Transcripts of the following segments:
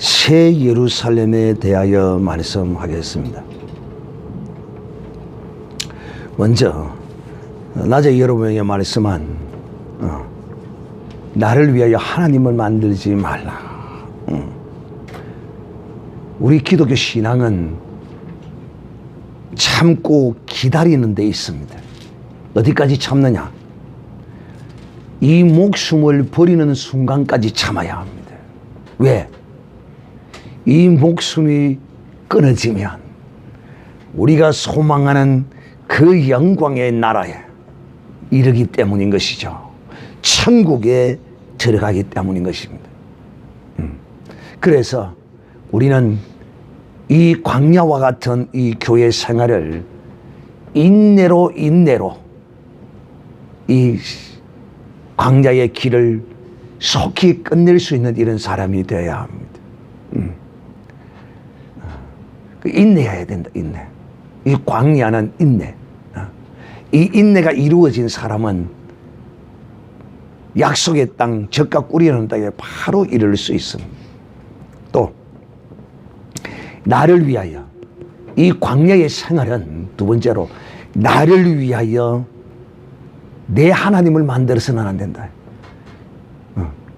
새 예루살렘에 대하여 말씀하겠습니다. 먼저 낮에 여러분에게 말씀한 나를 위하여 하나님을 만들지 말라. 우리 기독교 신앙은 참고 기다리는 데 있습니다. 어디까지 참느냐? 이 목숨을 버리는 순간까지 참아야 합니다. 왜? 이 목숨이 끊어지면 우리가 소망하는 그 영광의 나라에 이르기 때문인 것이죠. 천국에 들어가기 때문인 것입니다. 그래서 우리는 이 광야와 같은 이 교회 생활을 인내로 이 광야의 길을 속히 끝낼 수 있는 이런 사람이 되어야 합니다. 인내해야 된다. 인내. 이 광야는 인내. 이 인내가 이루어진 사람은 약속의 땅, 젖과 꿀이 흐르는 땅에 바로 이를 수 있습니다. 또 나를 위하여, 이 광야의 생활은 두 번째로 나를 위하여 내 하나님을 만들어서는 안 된다.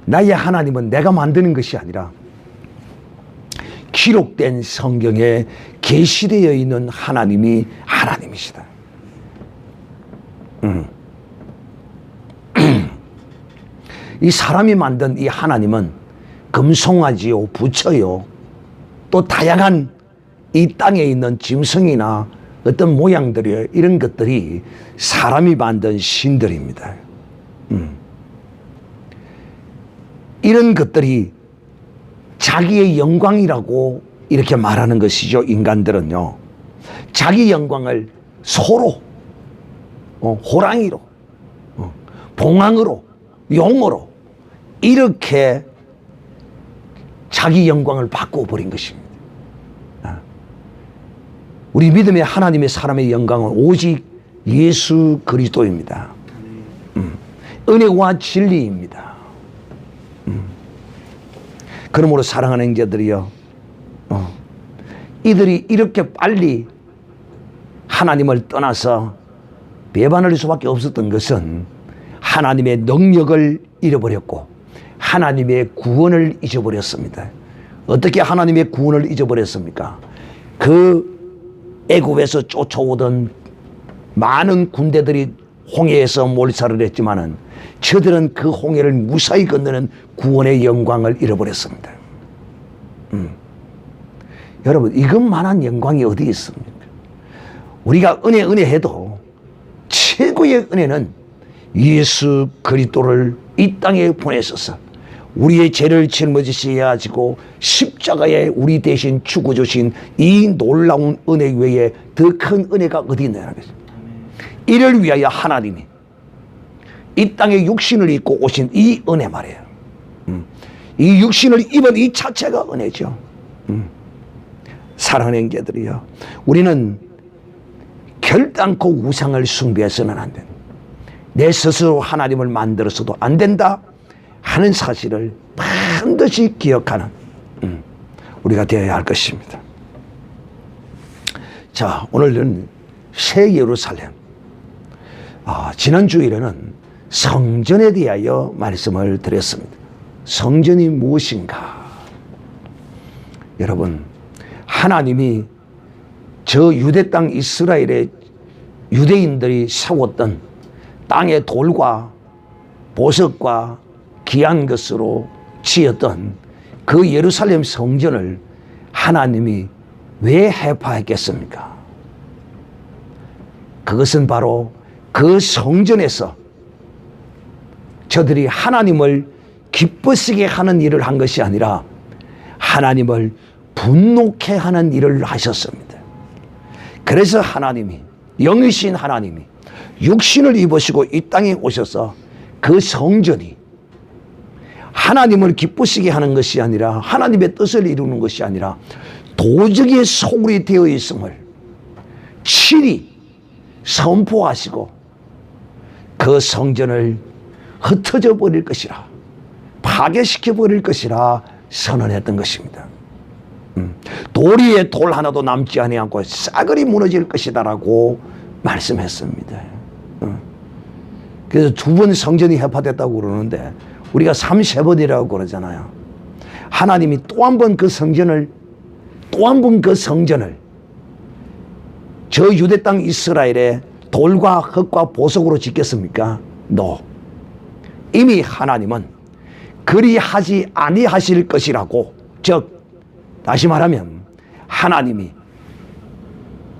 나의 하나님은 내가 만드는 것이 아니라 기록된 성경에 계시되어 있는 하나님이 하나님이시다. 이 사람이 만든 이 하나님은 금송아지요, 부처요, 또 다양한 이 땅에 있는 짐승이나 어떤 모양들이요, 이런 것들이 사람이 만든 신들입니다. 이런 것들이 자기의 영광이라고 이렇게 말하는 것이죠. 인간들은요, 자기 영광을 소로, 호랑이로, 봉황으로, 용으로 이렇게 자기 영광을 바꿔버린 것입니다. 우리 믿음의 하나님의 사람의 영광은 오직 예수 그리스도입니다. 은혜와 진리입니다. 그러므로 사랑하는 형제들이여, 이들이 이렇게 빨리 하나님을 떠나서 배반할 수밖에 없었던 것은 하나님의 능력을 잃어버렸고 하나님의 구원을 잊어버렸습니다. 어떻게 하나님의 구원을 잊어버렸습니까? 그 애굽에서 쫓아오던 많은 군대들이 홍해에서 몰살을 했지만은 저들은 그 홍해를 무사히 건너는 구원의 영광을 잃어버렸습니다. 여러분, 이것만한 영광이 어디 있습니까? 우리가 은혜 해도 최고의 은혜는 예수 그리스도를 이 땅에 보내셔서 우리의 죄를 짊어지셔야 하시고 십자가에 우리 대신 죽어주신 이 놀라운 은혜 외에 더 큰 은혜가 어디 있느냐는 거죠. 이를 위하여 하나님이 이 땅에 육신을 입고 오신 이 은혜 말이에요. 이 육신을 입은 이 자체가 은혜죠. 사랑하는 형제들이요, 우리는 결단코 우상을 숭배해서는 안 된다. 내 스스로 하나님을 만들어서도 안 된다 하는 사실을 반드시 기억하는 우리가 되어야 할 것입니다. 자, 오늘은 새 예루살렘. 지난 주일에는 성전에 대하여 말씀을 드렸습니다. 성전이 무엇인가? 여러분, 하나님이 저 유대 땅 이스라엘의 유대인들이 세웠던 땅의 돌과 보석과 귀한 것으로 지었던 그 예루살렘 성전을 하나님이 왜 해파했겠습니까? 그것은 바로 그 성전에서 저들이 하나님을 기쁘시게 하는 일을 한 것이 아니라 하나님을 분노케 하는 일을 하셨습니다. 그래서 하나님이, 영이신 하나님이 육신을 입으시고 이 땅에 오셔서 그 성전이 하나님을 기쁘시게 하는 것이 아니라 하나님의 뜻을 이루는 것이 아니라 도적의 소굴이 되어 있음을 친히 선포하시고 그 성전을 흩어져 버릴 것이라, 파괴시켜 버릴 것이라 선언했던 것입니다. 돌 위에 돌 하나도 남지 아니하고 싸그리 무너질 것이다라고 말씀했습니다. 그래서 두 번 성전이 해파됐다고 그러는데 우리가 33번이라고 그러잖아요. 하나님이 또 한 번 그 성전을 저 유대 땅 이스라엘에 돌과 흙과 보석으로 짓겠습니까? No. 이미 하나님은 그리하지 아니하실 것이라고, 즉 다시 말하면 하나님이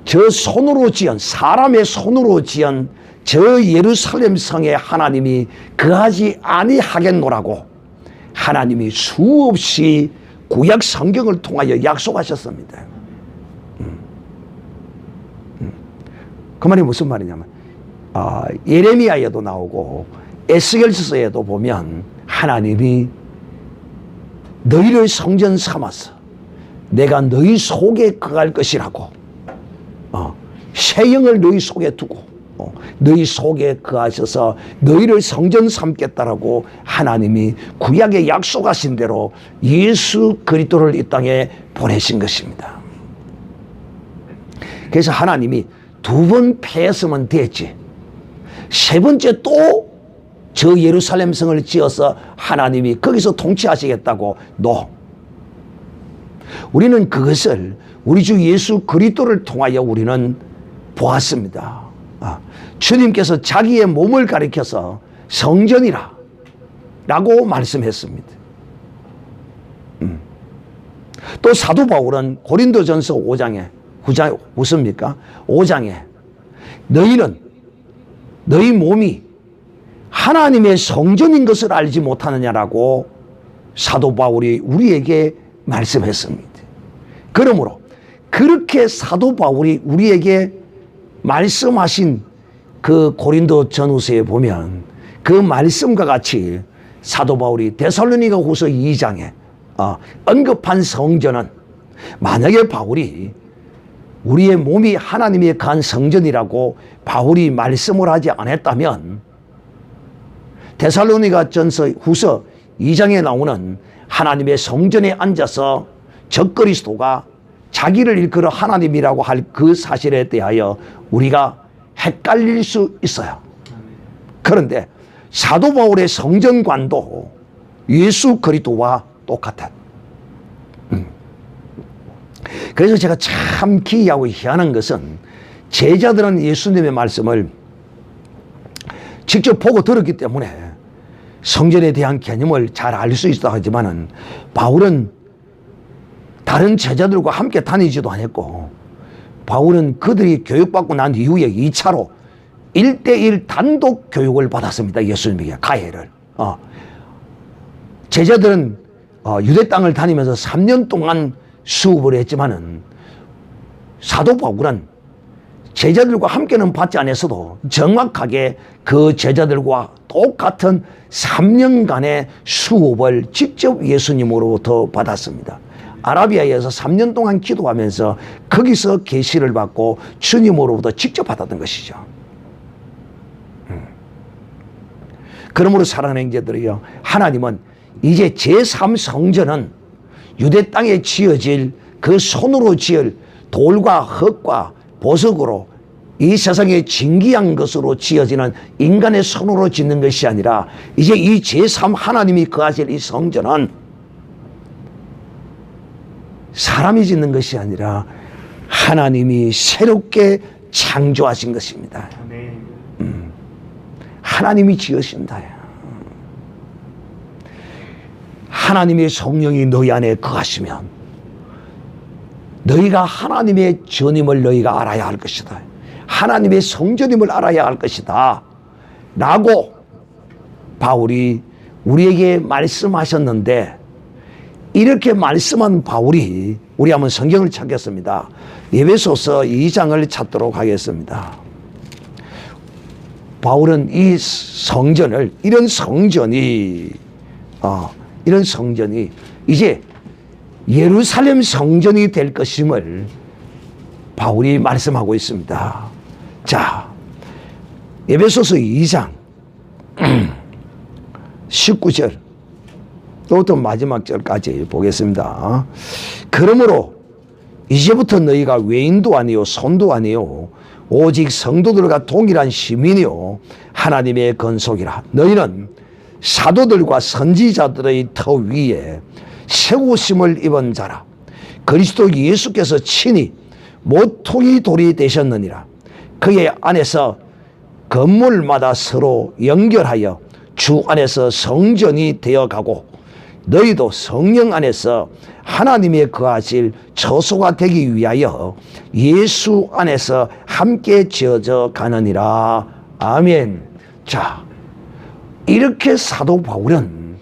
저 손으로 지은, 사람의 손으로 지은 저 예루살렘 성에 하나님이 거하지 아니하겠노라고 하나님이 수없이 구약 성경을 통하여 약속하셨습니다. 그 말이 무슨 말이냐면 예레미야에도 나오고 에스겔서에도 보면 하나님이 너희를 성전 삼아서 내가 너희 속에 거할 것이라고, 새 영을 너희 속에 두고 너희 속에 거하셔서 너희를 성전 삼겠다라고 하나님이 구약에 약속하신 대로 예수 그리스도를 이 땅에 보내신 것입니다. 그래서 하나님이 두 번 패했으면 됐지, 세 번째 또 저 예루살렘 성을 지어서 하나님이 거기서 통치하시겠다고 No. 우리는 그것을 우리 주 예수 그리스도를 통하여 우리는 보았습니다. 주님께서 자기의 몸을 가리켜서 성전이라 라고 말씀했습니다. 또 사도 바울은 고린도전서 5장에 무엇입니까? 5장에 너희는 너희 몸이 하나님의 성전인 것을 알지 못하느냐라고 사도 바울이 우리에게 말씀했습니다. 그러므로 그렇게 사도 바울이 우리에게 말씀하신 그 고린도 전후서에 보면 그 말씀과 같이 사도 바울이 데살로니가 후서 2장에 언급한 성전은, 만약에 바울이 우리의 몸이 하나님의 간 성전이라고 바울이 말씀을 하지 않았다면 데살로니가 전서 후서 2장에 나오는 하나님의 성전에 앉아서 적그리스도가 자기를 일컬어 하나님이라고 할 그 사실에 대하여 우리가 헷갈릴 수 있어요. 그런데 사도 바울의 성전관도 예수 그리스도와 똑같아. 그래서 제가 참 기이하고 희한한 것은 제자들은 예수님의 말씀을 직접 보고 들었기 때문에 성전에 대한 개념을 잘 알 수 있다 하지만은 바울은 다른 제자들과 함께 다니지도 않았고, 바울은 그들이 교육받고 난 이후에 2차로 1대1 단독 교육을 받았습니다. 예수님에게 가해를. 제자들은 유대 땅을 다니면서 3년 동안 수업을 했지만은 사도 바울은 제자들과 함께는 받지 않았어도 정확하게 그 제자들과 똑같은 3년간의 수업을 직접 예수님으로부터 받았습니다. 아라비아에서 3년 동안 기도하면서 거기서 계시를 받고 주님으로부터 직접 받았던 것이죠. 그러므로 사랑하는 형제들이요, 하나님은 이제 제3성전은 유대 땅에 지어질 그 손으로 지을 돌과 흙과 보석으로 이 세상에 진귀한 것으로 지어지는 인간의 손으로 짓는 것이 아니라 이제 이 제3 하나님이 거하실 이 성전은 사람이 짓는 것이 아니라 하나님이 새롭게 창조하신 것입니다. 하나님이 지으신다. 하나님의 성령이 너희 안에 거하시면 너희가 하나님의 전임을 너희가 알아야 할 것이다. 하나님의 성전임을 알아야 할 것이다 라고 바울이 우리에게 말씀하셨는데, 이렇게 말씀한 바울이, 우리 한번 성경을 찾겠습니다. 에베소서 2장을 찾도록 하겠습니다. 바울은 이 성전을, 이런 성전이 이제 예루살렘 성전이 될 것임을 바울이 말씀하고 있습니다. 자, 에베소서 2장 19절 또 마지막 절까지 보겠습니다. 그러므로 이제부터 너희가 외인도 아니요 손도 아니요 오직 성도들과 동일한 시민이요 하나님의 건속이라. 너희는 사도들과 선지자들의 터 위에 세우심을 입은 자라. 그리스도 예수께서 친히 모퉁이 돌이 되셨느니라. 그의 안에서 건물마다 서로 연결하여 주 안에서 성전이 되어가고 너희도 성령 안에서 하나님의 거하실 처소가 되기 위하여 예수 안에서 함께 지어져 가느니라. 아멘. 자, 이렇게 사도 바울은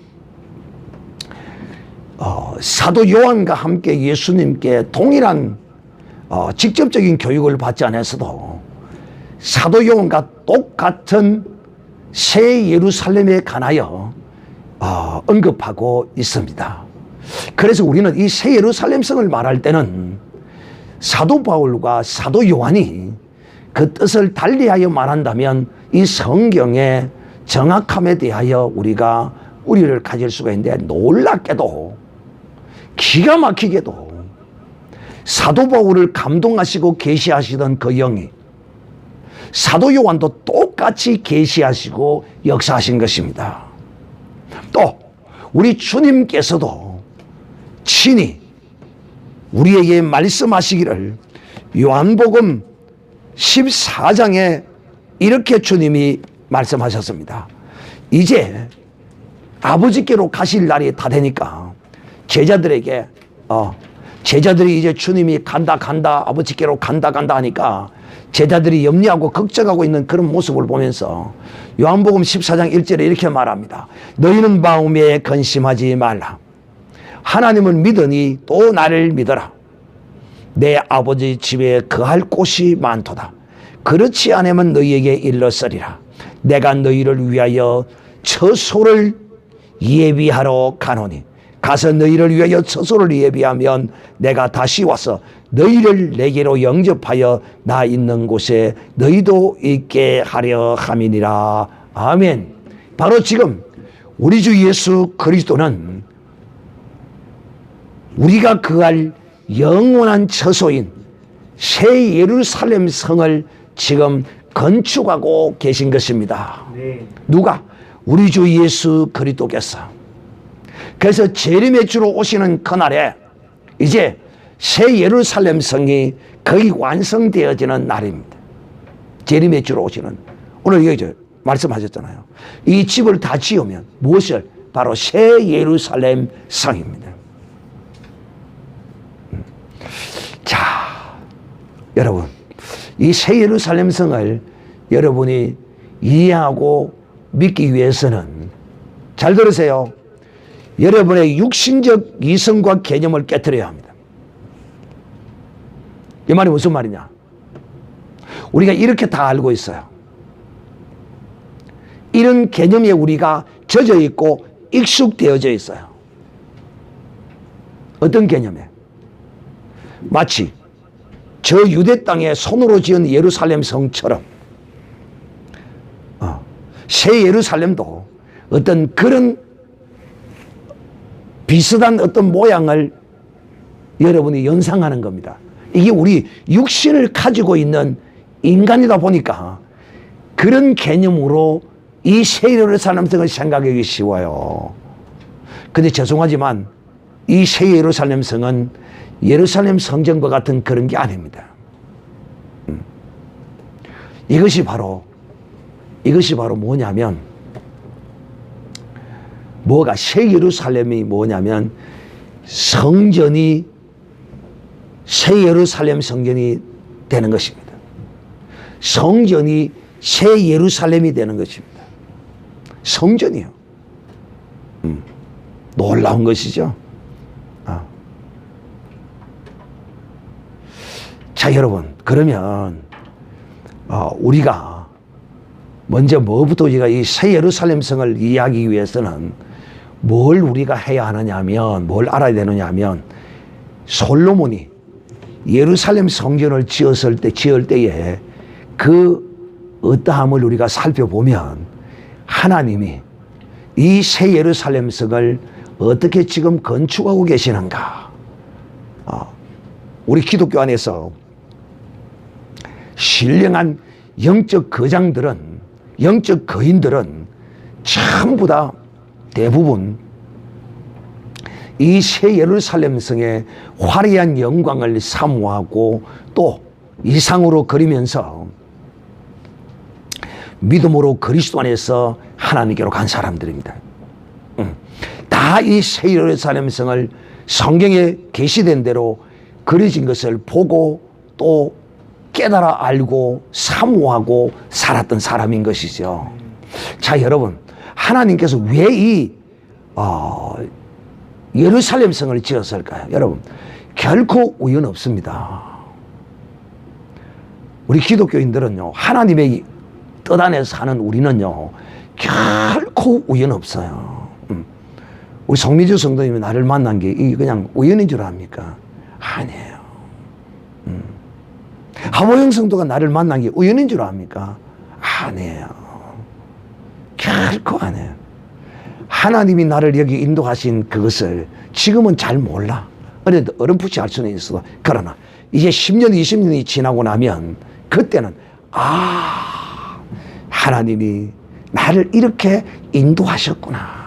사도 요한과 함께 예수님께 동일한 직접적인 교육을 받지 않았어도 사도 요한과 똑같은 새 예루살렘에 관하여 언급하고 있습니다. 그래서 우리는 이 새 예루살렘성을 말할 때는 사도 바울과 사도 요한이 그 뜻을 달리하여 말한다면 이 성경의 정확함에 대하여 우리가 우리를 가질 수가 있는데, 놀랍게도 기가 막히게도 사도 바울을 감동하시고 계시하시던 그 영이 사도 요한도 똑같이 계시하시고 역사하신 것입니다. 또 우리 주님께서도 친히 우리에게 말씀하시기를 요한복음 14장에 이렇게 주님이 말씀하셨습니다. 이제 아버지께로 가실 날이 다 되니까 제자들에게 제자들이 이제 주님이 간다 아버지께로 간다 하니까 제자들이 염려하고 걱정하고 있는 그런 모습을 보면서 요한복음 14장 1절에 이렇게 말합니다. 너희는 마음에 근심하지 말라. 하나님을 믿으니 또 나를 믿어라. 내 아버지 집에 거할 곳이 많도다. 그렇지 않으면 너희에게 일렀으리라. 내가 너희를 위하여 처소를 예비하러 가노니 가서 너희를 위하여 처소를 예비하면 내가 다시 와서 너희를 내게로 영접하여 나 있는 곳에 너희도 있게 하려 함이니라. 아멘. 바로 지금 우리 주 예수 그리스도는 우리가 거할 영원한 처소인 새 예루살렘 성을 지금 건축하고 계신 것입니다. 네. 누가? 우리 주 예수 그리스도께서. 그래서 재림의 주로 오시는 그날에 이제 새 예루살렘 성이 거의 완성되어지는 날입니다. 재림의 주로 오시는. 오늘 여기 말씀하셨잖아요. 이 집을 다 지으면 무엇을? 바로 새 예루살렘 성입니다. 자, 여러분, 이 새 예루살렘 성을 여러분이 이해하고 믿기 위해서는 잘 들으세요. 여러분의 육신적 이성과 개념을 깨트려야 합니다. 이 말이 무슨 말이냐? 우리가 이렇게 다 알고 있어요. 이런 개념에 우리가 젖어 있고 익숙되어져 있어요. 어떤 개념에? 마치 저 유대 땅에 손으로 지은 예루살렘 성처럼 새 예루살렘도 어떤 그런 비슷한 어떤 모양을 여러분이 연상하는 겁니다. 이게 우리 육신을 가지고 있는 인간이다 보니까 그런 개념으로 이 새 예루살렘 성을 생각하기 쉬워요. 근데 죄송하지만 이 새 예루살렘 성은 예루살렘 성전과 같은 그런 게 아닙니다. 이것이 바로 뭐냐면, 뭐가 새 예루살렘이 뭐냐면 성전이 새 예루살렘 성전이 되는 것입니다. 성전이 새 예루살렘이 되는 것입니다. 성전이요. 놀라운 것이죠. 자, 여러분, 그러면 우리가 먼저 뭐부터 우리가 이 새 예루살렘 성을 이해하기 위해서는 뭘 우리가 해야 하느냐 하면, 뭘 알아야 되느냐 하면, 솔로몬이 예루살렘 성전을 지을 때에 그 어떠함을 우리가 살펴보면 하나님이 이 새 예루살렘 성을 어떻게 지금 건축하고 계시는가? 우리 기독교 안에서 신령한 영적 거장들은, 영적 거인들은 전부 다 대부분 이 새 예루살렘 성의 화려한 영광을 사모하고 또 이상으로 그리면서 믿음으로 그리스도 안에서 하나님께로 간 사람들입니다. 다 이 새 예루살렘 성을 성경에 계시된 대로 그려진 것을 보고 또 깨달아 알고 사모하고 살았던 사람인 것이죠. 자, 여러분, 하나님께서 왜 이 예루살렘 성을 지었을까요? 여러분, 결코 우연 없습니다. 우리 기독교인들은요, 하나님의 뜻 안에서 사는 우리는요, 결코 우연 없어요. 우리 송미주 성도님이 나를 만난 게 그냥 우연인 줄 압니까? 아니에요. 하모영 성도가 나를 만난 게 우연인 줄 압니까? 아니에요. 결코 아니에요. 하나님이 나를 여기 인도하신 그것을 지금은 잘 몰라. 어렴풋이 알 수는 있어도, 그러나 이제 10년, 20년이 지나고 나면 그때는 하나님이 나를 이렇게 인도하셨구나.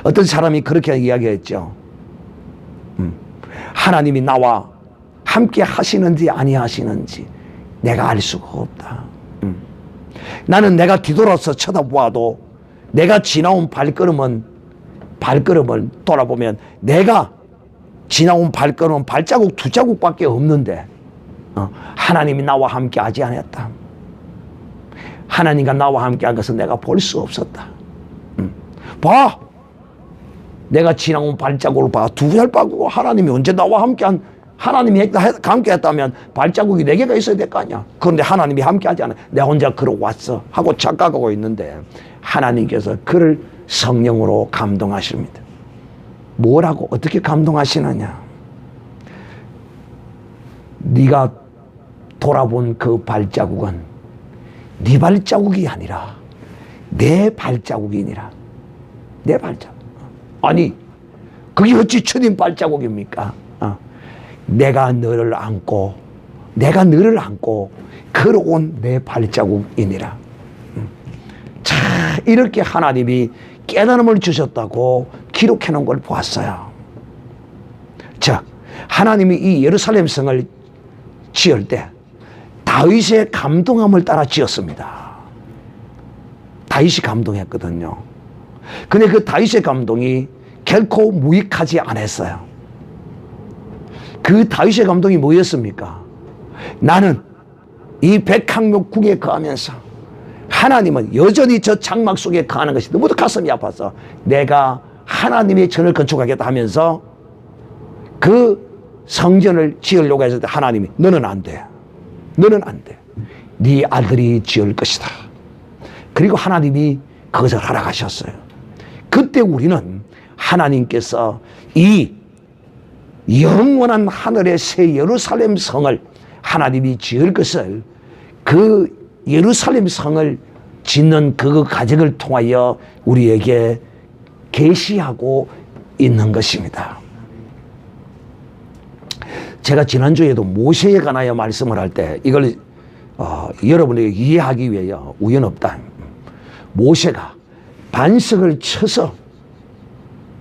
어떤 사람이 그렇게 이야기했죠. 하나님이 나와 함께 하시는지 아니하시는지 내가 알 수가 없다. 나는 내가 뒤돌아서 쳐다보아도 내가 지나온 발걸음을 돌아보면 내가 지나온 발걸음은 발자국 2자국밖에 없는데 하나님이 나와 함께 하지 않았다. 하나님과 나와 함께 한 것은 내가 볼 수 없었다. 봐! 내가 지나온 발자국을 봐. 2발자국 하나님이 언제 나와 하나님이 함께 했다면 발자국이 4개가 있어야 될 거 아니야. 그런데 하나님이 함께 하지 않아. 내가 혼자 걸어왔어 하고 착각하고 있는데 하나님께서 그를 성령으로 감동하십니다. 뭐라고 어떻게 감동하시느냐? 네가 돌아본 그 발자국은 네 발자국이 아니라 내 발자국이니라. 내 발자국. 아니 그게 어찌 주님 발자국입니까? 내가 너를 안고 걸어온 내 발자국이니라. 자, 이렇게 하나님이 깨달음을 주셨다고 기록해 놓은 걸 보았어요. 자, 하나님이 이 예루살렘 성을 지을 때 다윗의 감동함을 따라 지었습니다. 다윗이 감동했거든요. 근데 그 다윗의 감동이 결코 무익하지 않았어요. 그 다윗의 감동이 뭐였습니까? 나는 이 백항목국에 거하면서 하나님은 여전히 저 장막 속에 거하는 것이 너무도 가슴이 아파서 내가 하나님의 전을 건축하겠다 하면서 그 성전을 지으려고 했을 때 하나님이 너는 안 돼. 너는 안 돼. 네 아들이 지을 것이다. 그리고 하나님이 그것을 허락하셨어요. 그때 우리는 하나님께서 이 영원한 하늘의 새 예루살렘 성을 하나님이 지을 것을 그 예루살렘 성을 짓는 그 과정을 통하여 우리에게 계시하고 있는 것입니다. 제가 지난주에도 모세에 관하여 말씀을 할 때 이걸 여러분에게 이해하기 위하여 우연 없다. 모세가 반석을 쳐서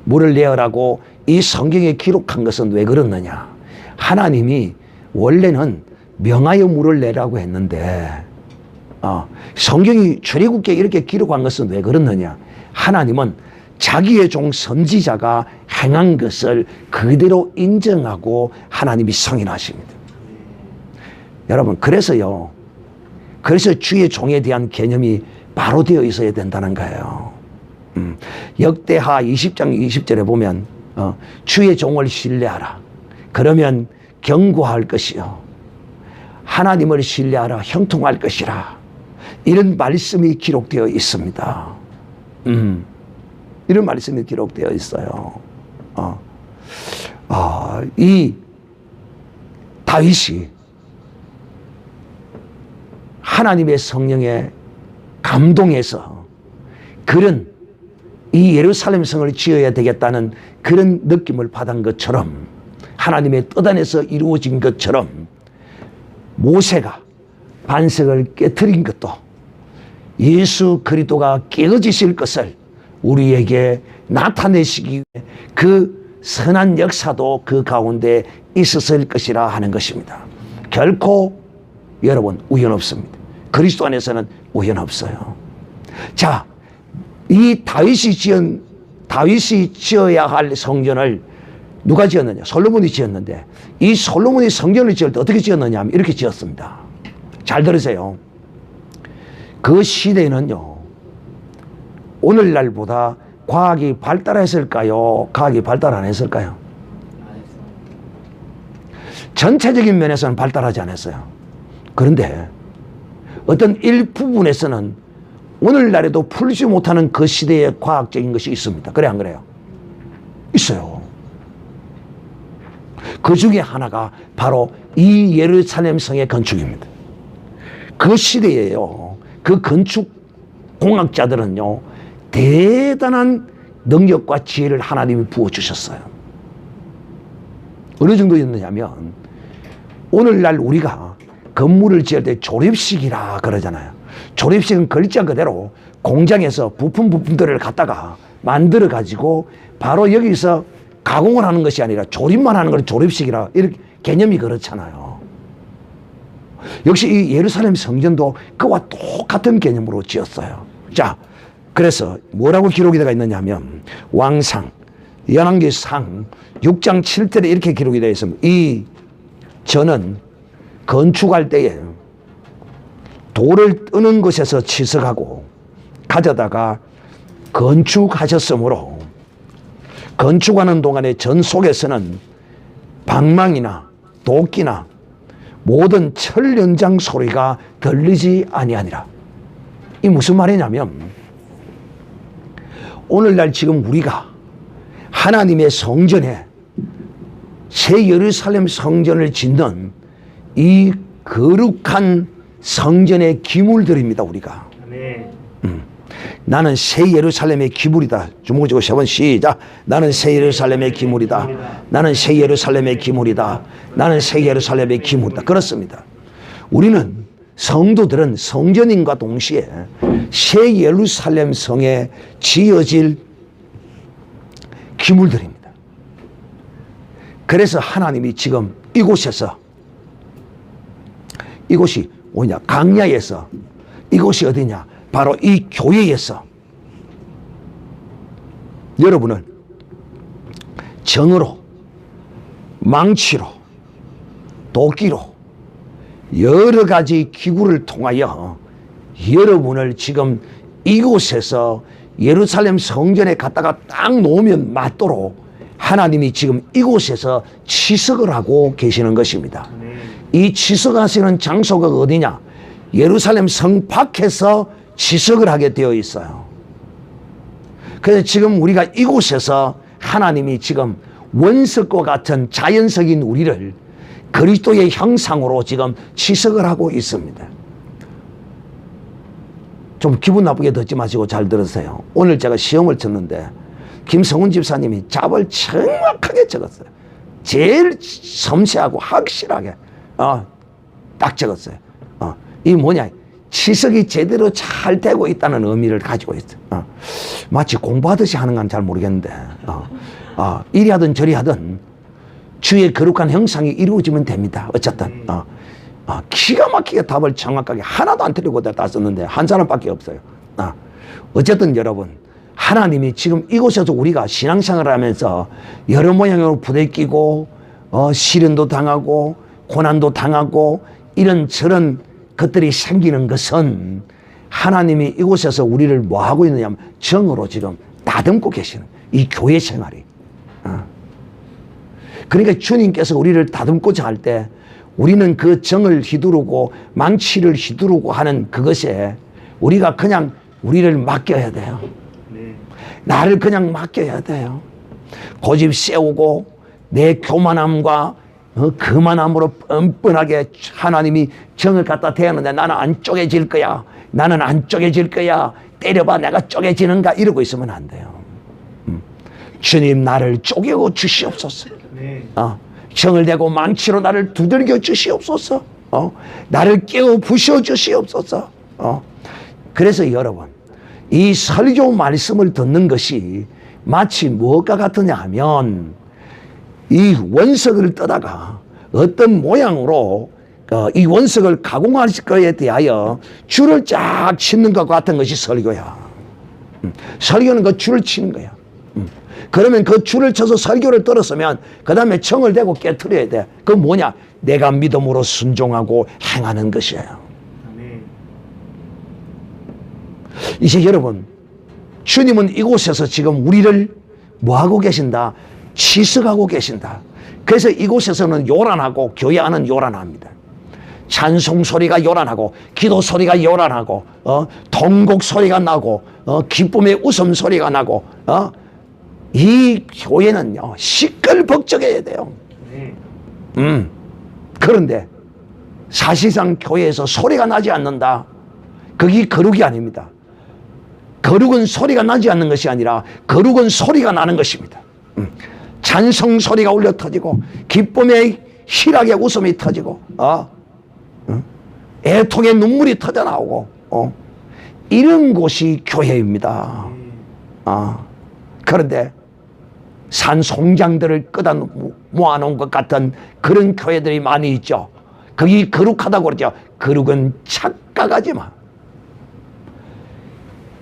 물을 내어라고 이 성경에 기록한 것은 왜 그렇느냐? 하나님이 원래는 명하여 물을 내라고 했는데 성경이 출애굽기에 이렇게 기록한 것은 왜 그렇느냐? 하나님은 자기의 종 선지자가 행한 것을 그대로 인정하고 하나님이 승인하십니다. 여러분, 그래서 주의 종에 대한 개념이 바로 되어 있어야 된다는 거예요. 역대하 20장 20절에 보면 주의 종을 신뢰하라. 그러면 견고할 것이요. 하나님을 신뢰하라. 형통할 것이라. 이런 말씀이 기록되어 있습니다. 이런 말씀이 기록되어 있어요. 이 다윗이 하나님의 성령에 감동해서 그런 이 예루살렘 성을 지어야 되겠다는 그런 느낌을 받은 것처럼, 하나님의 뜻 안에서 이루어진 것처럼 모세가 반석을 깨트린 것도 예수 그리스도가 깨어지실 것을 우리에게 나타내시기 위해 그 선한 역사도 그 가운데 있었을 것이라 하는 것입니다. 결코 여러분 우연 없습니다. 그리스도 안에서는 우연 없어요. 자, 이 다윗이 지어야 할 성전을 누가 지었느냐? 솔로몬이 지었는데, 이 솔로몬이 성전을 지을 때 어떻게 지었느냐 하면 이렇게 지었습니다. 잘 들으세요. 그 시대는요, 오늘날보다 과학이 발달했을까요? 과학이 발달 안 했을까요? 전체적인 면에서는 발달하지 않았어요. 그런데 어떤 일부분에서는 오늘날에도 풀지 못하는 그 시대의 과학적인 것이 있습니다. 그래 안 그래요? 있어요. 그 중에 하나가 바로 이 예루살렘 성의 건축입니다. 그 시대에요, 그 건축 공학자들은요, 대단한 능력과 지혜를 하나님이 부어주셨어요. 어느 정도였느냐면, 오늘날 우리가 건물을 지을 때 조립식이라 그러잖아요. 조립식은 글자 그대로 공장에서 부품들을 갖다가 만들어 가지고 바로 여기서 가공을 하는 것이 아니라 조립만 하는 걸 조립식이라, 이렇게 개념이 그렇잖아요. 역시 이 예루살렘 성전도 그와 똑같은 개념으로 지었어요. 자, 그래서 뭐라고 기록이 되어 있느냐 하면, 왕상 열왕기상 6장 7절에 이렇게 기록이 되어 있습니다. 이 저는 건축할 때에 돌을 뜨는 곳에서 치석하고 가져다가 건축하셨으므로, 건축하는 동안에 전 속에서는 방망이나 도끼나 모든 철 연장 소리가 들리지 아니하니라. 이 무슨 말이냐면, 오늘날 지금 우리가 하나님의 성전에, 새 예루살렘 성전을 짓는 이 거룩한 성전의 기물들입니다. 우리가 나는 새 예루살렘의 기물이다. 주먹 쥐고 세 번 시작. 나는 새 예루살렘의 기물이다. 나는 새 예루살렘의 기물이다. 나는 새 예루살렘의 기물이다. 그렇습니다. 우리는 성도들은 성전인과 동시에 새 예루살렘 성에 지어질 기물들입니다. 그래서 하나님이 지금 이곳에서, 이곳이 뭐냐, 강야에서, 이곳이 어디냐, 바로 이 교회에서 여러분을 정으로, 망치로, 도끼로, 여러 가지 기구를 통하여 여러분을 지금 이곳에서 예루살렘 성전에 갖다가 딱 놓으면 맞도록 하나님이 지금 이곳에서 치석을 하고 계시는 것입니다. 이 치석하시는 장소가 어디냐? 예루살렘 성 밖에서 치석을 하게 되어 있어요. 그래서 지금 우리가 이곳에서 하나님이 지금 원석과 같은 자연석인 우리를 그리스도의 형상으로 지금 치석을 하고 있습니다. 좀 기분 나쁘게 듣지 마시고 잘 들으세요. 오늘 제가 시험을 쳤는데 김성훈 집사님이 답을 정확하게 적었어요. 제일 섬세하고 확실하게 딱 적었어요. 이 뭐냐, 치석이 제대로 잘 되고 있다는 의미를 가지고 있어요. 마치 공부하듯이 하는 건 잘 모르겠는데 이리 하든 저리 하든 주의 거룩한 형상이 이루어지면 됩니다. 어쨌든 기가 막히게 답을 정확하게 하나도 안 틀리고 다 썼는데 한 사람밖에 없어요. 어쨌든 여러분, 하나님이 지금 이곳에서 우리가 신앙생활을 하면서 여러 모양으로 부대끼고 시련도 당하고 고난도 당하고 이런저런 것들이 생기는 것은 하나님이 이곳에서 우리를 뭐 하고 있느냐면 정으로 지금 다듬고 계시는 이 교회 생활이. 그러니까 주님께서 우리를 다듬고자 할 때 우리는 그 정을 휘두르고 망치를 휘두르고 하는 그것에 우리가 그냥 우리를 맡겨야 돼요. 나를 그냥 맡겨야 돼요. 고집 세우고 내 교만함과 그만함으로 뻔뻔하게 하나님이 정을 갖다 대하는데 나는 안 쪼개질 거야. 나는 안 쪼개질 거야. 때려봐 내가 쪼개지는가 이러고 있으면 안 돼요. 주님 나를 쪼개고 주시옵소서. 정을 대고 망치로 나를 두들겨 주시옵소서. 나를 깨워 부셔 주시옵소서. 그래서 여러분, 이 설교 말씀을 듣는 것이 마치 무엇과 같으냐 하면 이 원석을 떠다가 어떤 모양으로 이 원석을 가공할 거에 대하여 줄을 쫙 치는 것 같은 것이 설교야. 설교는 그 줄을 치는 거야. 그러면 그 줄을 쳐서 설교를 들었으면 그 다음에 청을 대고 깨트려야 돼. 그 뭐냐? 내가 믿음으로 순종하고 행하는 것이에요. 이제 여러분, 주님은 이곳에서 지금 우리를 뭐하고 계신다? 치석하고 계신다. 그래서 이곳에서는 요란하고 교회 안은 요란합니다. 찬송 소리가 요란하고 기도 소리가 요란하고 통곡 소리가 나고 기쁨의 웃음 소리가 나고 이 교회는요 시끌벅적해야 돼요. 그런데 사실상 교회에서 소리가 나지 않는다. 그게 거룩이 아닙니다. 거룩은 소리가 나지 않는 것이 아니라 거룩은 소리가 나는 것입니다. 찬송 소리가 울려 터지고 기쁨의 희락의 웃음이 터지고 애통의 눈물이 터져 나오고 이런 곳이 교회입니다. 그런데 산송장들을 끄다 모아놓은 것 같은 그런 교회들이 많이 있죠. 그게 거룩하다고 그러죠. 거룩은 착각하지 마.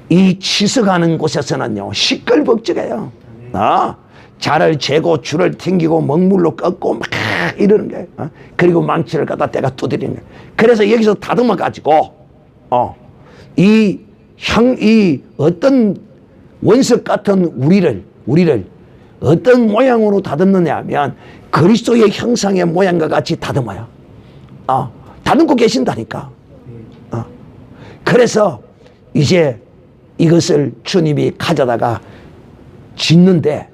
이 치석하는 곳에서는요 시끌벅적해요. 자를 재고 줄을 튕기고 먹물로 꺾고 막 이러는 거예요. 그리고 망치를 갖다 때가 두드리는 거예요. 그래서 여기서 다듬어 가지고 이 어떤 원석 같은 우리를 어떤 모양으로 다듬느냐 하면 그리스도의 형상의 모양과 같이 다듬어요. 다듬고 계신다니까. 그래서 이제 이것을 주님이 가져다가 짓는데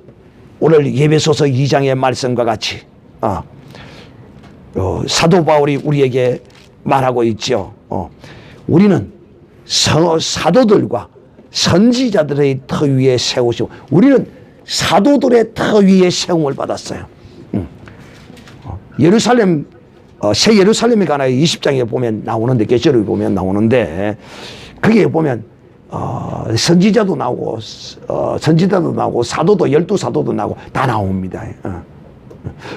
오늘 예배소서 2장의 말씀과 같이 사도 바울이 우리에게 말하고 있죠. 우리는 사도들과 선지자들의 터 위에 세우시고 우리는 사도들의 터 위에 세움을 받았어요. 예루살렘 새 예루살렘에 관하여 20장에 보면 나오는데 계시록에 보면 나오는데 거기에 보면 선지자도 나오고 사도도 12사도도 나오고 다 나옵니다.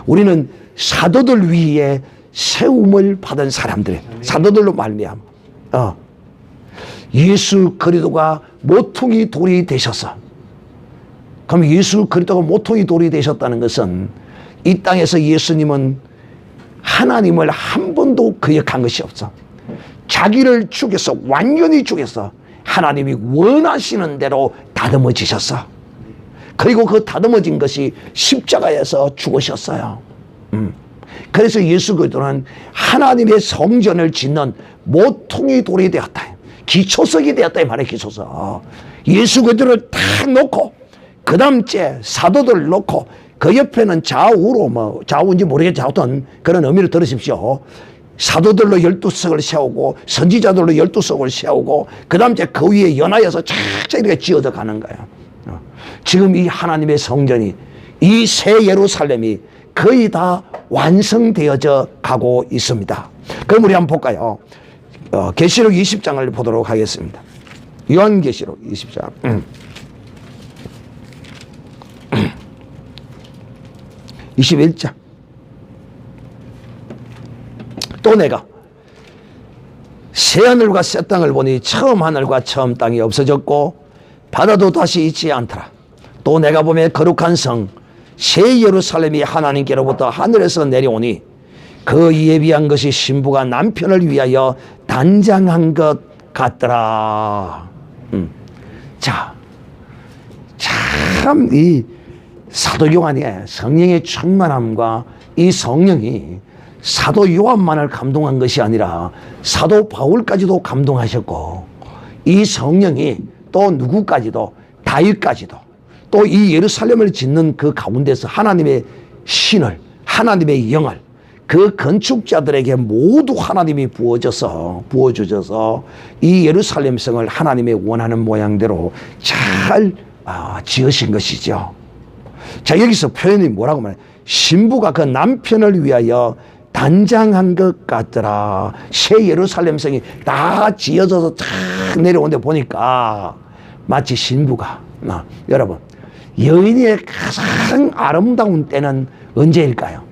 우리는 사도들 위에 세움을 받은 사람들이에요. 사도들로 말미암아 예수 그리스도가 모퉁이 돌이 되셔서, 그럼 예수 그리스도가 모퉁이 돌이 되셨다는 것은 이 땅에서 예수님은 하나님을 한 번도 거역한 것이 없어. 자기를 죽여서 완전히 죽여서 하나님이 원하시는 대로 다듬어지셨어. 그리고 그 다듬어진 것이 십자가에서 죽으셨어요. 그래서 예수 그리스도는 하나님의 성전을 짓는 모퉁이 돌이 되었다. 기초석이 되었다 이 말이에요. 기초석. 예수 그리스도를 탁 놓고 그 다음째 사도들을 놓고 그 옆에는 좌우로 좌우인지 모르겠지 하여튼 그런 의미를 들으십시오. 사도들로 12석을 세우고 선지자들로 12석을 세우고 그 다음째 그 위에 연하여서 착착 이렇게 지어져 가는 거예요. 지금 이 하나님의 성전이 이 새 예루살렘이 거의 다 완성되어져 가고 있습니다. 그럼 우리 한번 볼까요? 계시록 20장을 보도록 하겠습니다. 요한계시록 20장 21장. 또 내가 새 하늘과 새 땅을 보니 처음 하늘과 처음 땅이 없어졌고 바다도 다시 있지 않더라. 또 내가 보며 거룩한 성 새 예루살렘이 하나님께로부터 하늘에서 내려오니 그 예비한 것이 신부가 남편을 위하여 단장한 것 같더라. 자, 참 이 사도 요한의 성령의 충만함과 이 성령이 사도 요한만을 감동한 것이 아니라 사도 바울까지도 감동하셨고, 이 성령이 또 누구까지도, 다윗까지도, 또 이 예루살렘을 짓는 그 가운데서 하나님의 신을, 하나님의 영을 그 건축자들에게 모두 하나님이 부어주셔서 이 예루살렘 성을 하나님의 원하는 모양대로 잘 지으신 것이죠. 자, 여기서 표현이 뭐라고 말해? 신부가 그 남편을 위하여 단장한 것 같더라. 새 예루살렘 성이 다 지어져서 쫙 내려오는데 보니까 마치 신부가, 여러분, 여인의 가장 아름다운 때는 언제일까요?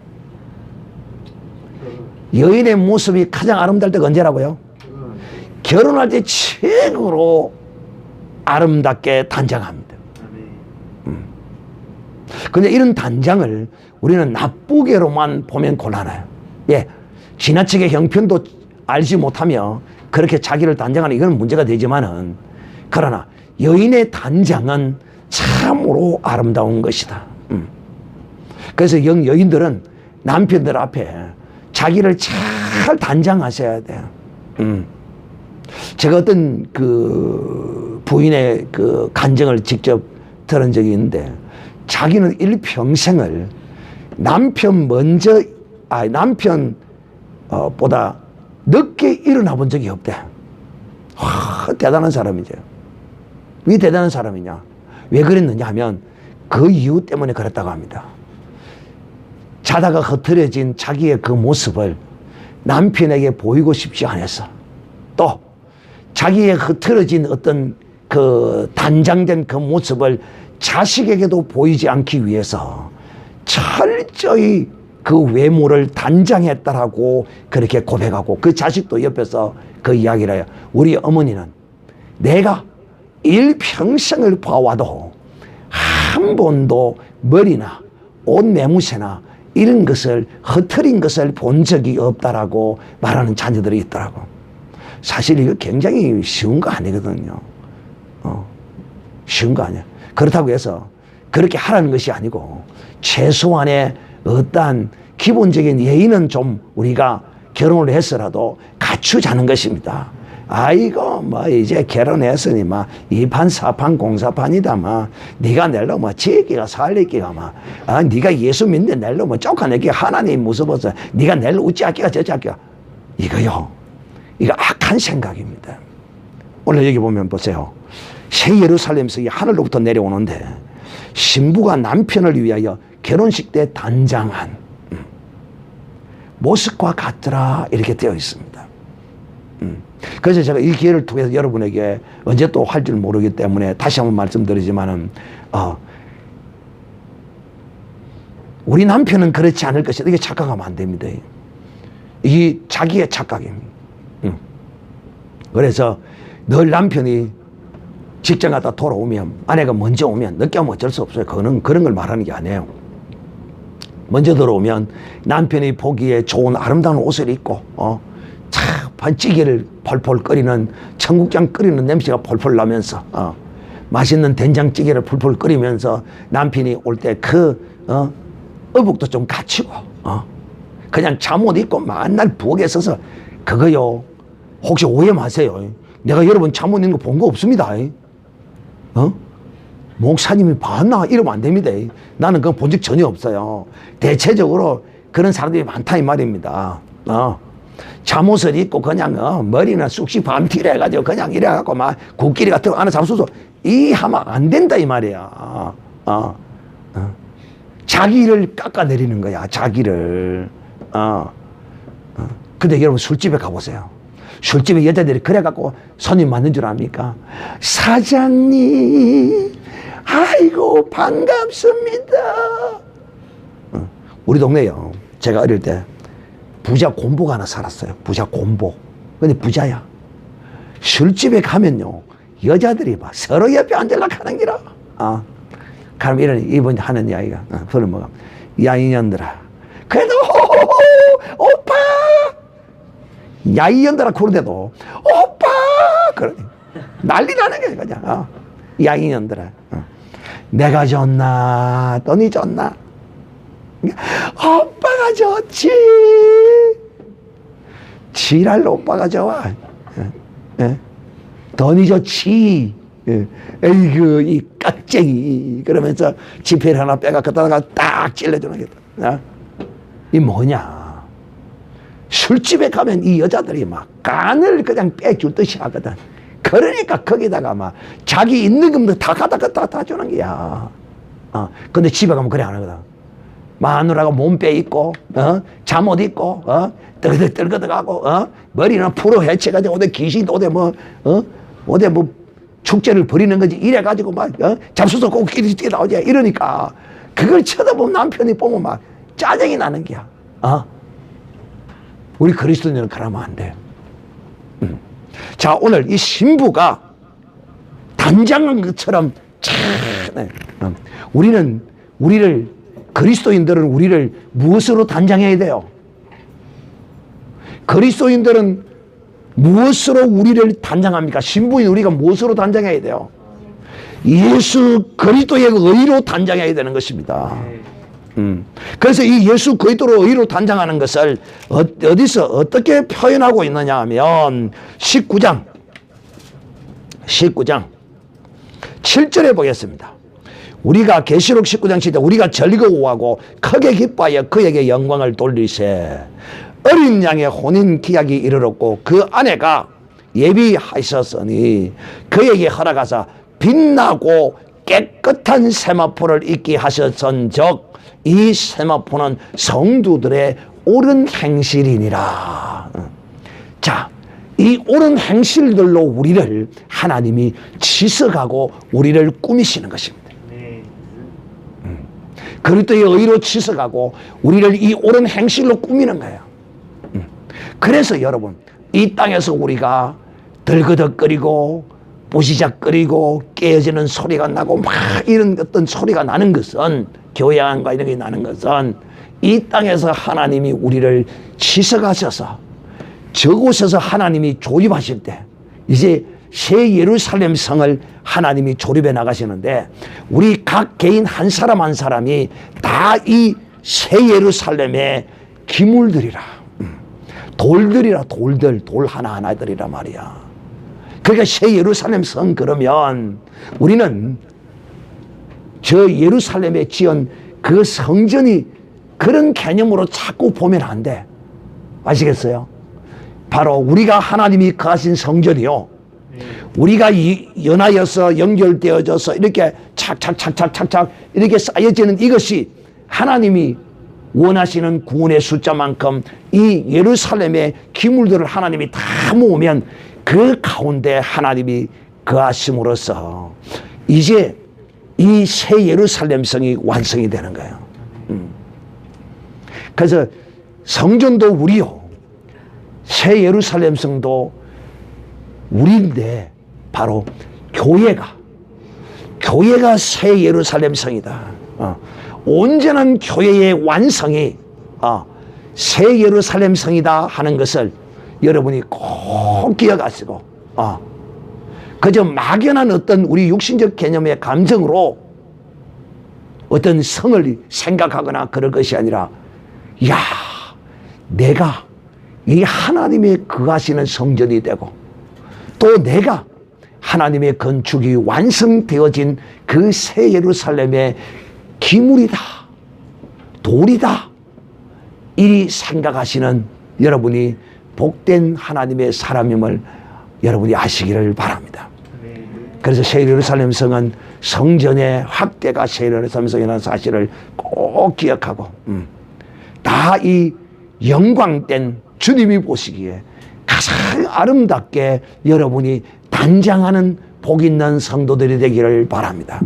여인의 모습이 가장 아름다울 때가 언제라고요? 결혼할 때 최고로 아름답게 단장합니다. 근데 이런 단장을 우리는 나쁘게로만 보면 곤란해요. 예, 지나치게 형편도 알지 못하며 그렇게 자기를 단장하는 이건 문제가 되지만은, 그러나 여인의 단장은 참으로 아름다운 것이다. 그래서 여인들은 남편들 앞에 자기를 잘 단장하셔야 돼요. 제가 어떤 그 부인의 그 간증을 직접 들은 적이 있는데, 자기는 일평생을 남편보다 늦게 일어나 본 적이 없대. 와, 대단한 사람이죠. 왜 대단한 사람이냐? 왜 그랬느냐 하면 그 이유 때문에 그랬다고 합니다. 자다가 흐트러진 자기의 그 모습을 남편에게 보이고 싶지 않았어. 또 자기의 흐트러진 어떤 그 단장된 그 모습을 자식에게도 보이지 않기 위해서 철저히 그 외모를 단장했다라고 그렇게 고백하고, 그 자식도 옆에서 그 이야기를 해요. 우리 어머니는 내가 일평생을 봐와도 한 번도 머리나 옷 매무새나 이런 것을 흐트린 것을 본 적이 없다라고 말하는 자녀들이 있더라고. 사실 이거 굉장히 쉬운 거 아니거든요. 쉬운 거 아니야. 그렇다고 해서 그렇게 하라는 것이 아니고, 최소한의 어떠한 기본적인 예의는 좀 우리가 결혼을 해서라도 갖추자는 것입니다. 아이고 뭐 이제 결혼했으니 막 이판사판 공사판이다 막 네가 낼로 뭐 지기가 살리기가 막 네가 예수 믿는데 낼로 뭐 쫓아내기 하나님 무서워서 네가 낼로 우찌 할기가 저찌 할기가, 이거요, 이거 악한 생각입니다. 오늘 여기 보면 보세요. 새 예루살렘성이 하늘로부터 내려오는데 신부가 남편을 위하여 결혼식 때 단장한 모습과 같더라 이렇게 되어 있습니다. 그래서 제가 이 기회를 통해서 여러분에게 언제 또 할 줄 모르기 때문에 다시 한번 말씀드리지만은 우리 남편은 그렇지 않을 것이다. 이게 착각하면 안 됩니다. 이게 자기의 착각입니다. 그래서 늘 남편이 직장 갔다 돌아오면, 아내가 먼저 오면, 늦게 오면 어쩔 수 없어요. 그거는 그런 걸 말하는 게 아니에요. 먼저 들어오면 남편이 보기에 좋은 아름다운 옷을 입고 찌개를 펄펄 끓이는, 청국장 끓이는 냄새가 펄펄 나면서 맛있는 된장찌개를 펄펄 끓이면서 남편이 올 때 의복도 좀 갖추고 그냥 잠옷 입고 맨날 부엌에 서서, 그거요, 혹시 오해 마세요. 내가 여러분 잠옷 입는 거 본 거 없습니다. 목사님이 봤나? 이러면 안 됩니다. 나는 그건 본 적 전혀 없어요. 대체적으로 그런 사람들이 많다 이 말입니다. 잠옷을 입고 그냥 머리는 쑥씩 밤티를 해가지고 그냥 이래갖고 막 국끼리 같은 거 안에 잡수서 이 하면 안 된다 이 말이야. 자기를 깎아내리는 거야, 자기를. 근데 여러분 술집에 가보세요. 술집에 여자들이 그래갖고 손님 맞는 줄 압니까? 사장님, 아이고 반갑습니다. 우리 동네요, 제가 어릴 때 부자 곰보가 하나 살았어요. 부자 곰보. 근데 부자야. 술집에 가면요, 여자들이 막 서로 옆에 앉으려고 하는 기라. 그럼 이번 하는 이야기가, 그걸 뭐가, 야 이년들아, 그래도 오빠, 야 이년들아 그러는데도 오빠, 그래 난리 나는 게 그냥. 야 이년들아, 내가 좋나 돈이 좋나? 오빠가 좋지. 지랄 오빠가 좋아. 돈이 좋지. 에이그 이 깍쟁이. 그러면서 지폐를 하나 빼가 갖다가 딱 찔러주는 게. 이 뭐냐? 술집에 가면 이 여자들이 막 간을 그냥 빼줄 듯이 하거든. 그러니까 거기다가 막 자기 있는 것도 다 갖다가 다 주는 거야. 근데 집에 가면 그래 안 하거든. 마누라가 몸빼 입고, 잠옷 입고, 떨거덕하고, 머리는 풀어 헤쳐가지고, 어디 귀신도 어디 어디 축제를 벌이는 거지. 이래가지고 막, 잡수서 코끼리 뛰어나오지. 이러니까, 그걸 쳐다보면 남편이 보면 막 짜증이 나는 거야. 우리 그리스도인은 그러면 안 돼. 자, 오늘 이 신부가 단장한 것처럼 그리스도인들은 우리를 무엇으로 단장해야 돼요? 그리스도인들은 무엇으로 우리를 단장합니까? 신부인 우리가 무엇으로 단장해야 돼요? 예수 그리스도의 의로 단장해야 되는 것입니다. 그래서 이 예수 그리스도로 의로 단장하는 것을 어디서 어떻게 표현하고 있느냐 하면 19장 7절에 보겠습니다. 우리가 계시록 19장 7절 우리가 즐거워하고 크게 기뻐하여 그에게 영광을 돌리세 어린 양의 혼인 기약이 이르렀고 그 아내가 예비하셨으니 그에게 허락하사 빛나고 깨끗한 세마포를 입게 하셨은즉 이 세마포는 성도들의 옳은 행실이니라. 자, 이 옳은 행실들로 우리를 하나님이 지석하고 우리를 꾸미시는 것입니다. 그리스도의 의로 지석하고 우리를 이 옳은 행실로 꾸미는 거예요. 그래서 여러분 이 땅에서 우리가 덜그덕거리고 보시작거리고 깨어지는 소리가 나고 막 이런 어떤 소리가 나는 것은 교회 안과 이런 게 나는 것은 이 땅에서 하나님이 우리를 지석하셔서 저곳에서 하나님이 조립하실 때 이제 새 예루살렘 성을 하나님이 조립해 나가시는데 우리 각 개인 한 사람 한 사람이 다 이 새 예루살렘의 기물들이라 돌들이라 돌 하나하나들이라 말이야. 그러니까 새 예루살렘 성 그러면 우리는 저 예루살렘에 지은 그 성전이 그런 개념으로 자꾸 보면 안 돼. 아시겠어요? 바로 우리가 하나님이 거하신 성전이요. 우리가 연하여서 연결되어져서 이렇게 착착착착착착 이렇게 쌓여지는 이것이 하나님이 원하시는 구원의 숫자만큼 이 예루살렘의 기물들을 하나님이 다 모으면 그 가운데 하나님이 거하심으로써 이제 이 새 예루살렘 성이 완성이 되는 거예요. 그래서 성전도 우리요. 새 예루살렘 성도 우리인데 바로 교회가 새 예루살렘 성이다. 온전한 교회의 완성이 새 예루살렘 성이다 하는 것을 여러분이 꼭 기억하시고 그저 막연한 어떤 우리 육신적 개념의 감정으로 어떤 성을 생각하거나 그럴 것이 아니라 야 내가 이 하나님의 거하시는 성전이 되고 또 내가 하나님의 건축이 완성되어진 그 새 예루살렘의 기물이다 돌이다 이리 생각하시는 여러분이 복된 하나님의 사람임을 여러분이 아시기를 바랍니다. 그래서 새 예루살렘 성은 성전의 확대가 새 예루살렘 성이라는 사실을 꼭 기억하고 다 이 영광된 주님이 보시기에 가장 아름답게 여러분이 단장하는 복 있는 성도들이 되기를 바랍니다.